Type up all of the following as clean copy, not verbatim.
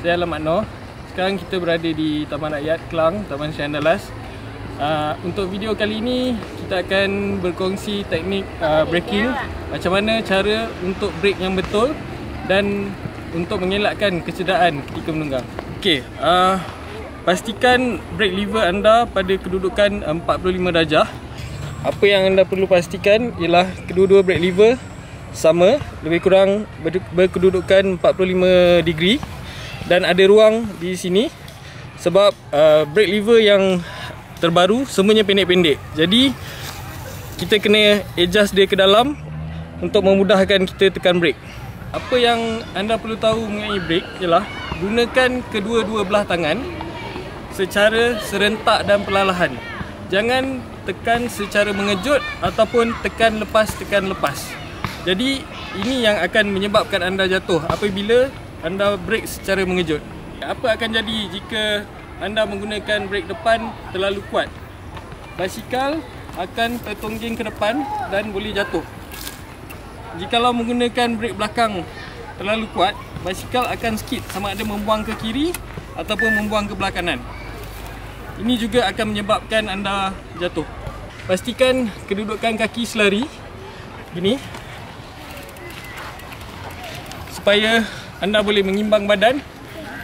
saya Alamat Noh. Sekarang kita berada di Taman Rakyat Klang, Taman Sri Andalas. Untuk video kali ini, kita akan berkongsi teknik braking. Macam mana cara untuk brake yang betul dan untuk mengelakkan kecederaan ketika menunggang. Okey, pastikan brake lever anda pada kedudukan 45 darjah. Apa yang anda perlu pastikan ialah kedua-dua brake lever sama, lebih kurang berkedudukan 45 degree. Dan ada ruang di sini sebab brake lever yang terbaru semuanya pendek-pendek. Jadi kita kena adjust dia ke dalam untuk memudahkan kita tekan brake. Apa yang anda perlu tahu mengenai brake ialah gunakan kedua-dua belah tangan secara serentak dan perlahan. Jangan tekan secara mengejut ataupun tekan lepas. Jadi ini yang akan menyebabkan anda jatuh apabila anda brake secara mengejut. Apa akan jadi jika anda menggunakan brake depan terlalu kuat? Basikal akan tertongging ke depan dan boleh jatuh. Jikalau menggunakan brake belakang terlalu kuat, basikal akan skid, sama ada membuang ke kiri ataupun membuang ke belah kanan. Ini juga akan menyebabkan anda jatuh. Pastikan kedudukan kaki selari gini supaya anda boleh mengimbang badan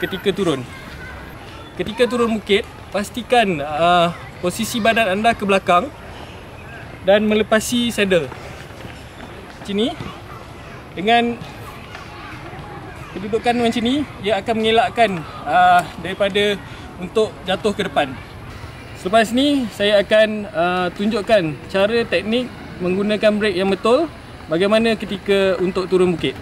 ketika turun. Ketika turun bukit, pastikan posisi badan anda ke belakang dan melepasi saddle. Macam ni. Dengan kedudukan macam ni, ia akan mengelakkan daripada untuk jatuh ke depan. Selepas ni, saya akan tunjukkan cara teknik menggunakan brake yang betul, bagaimana ketika untuk turun bukit.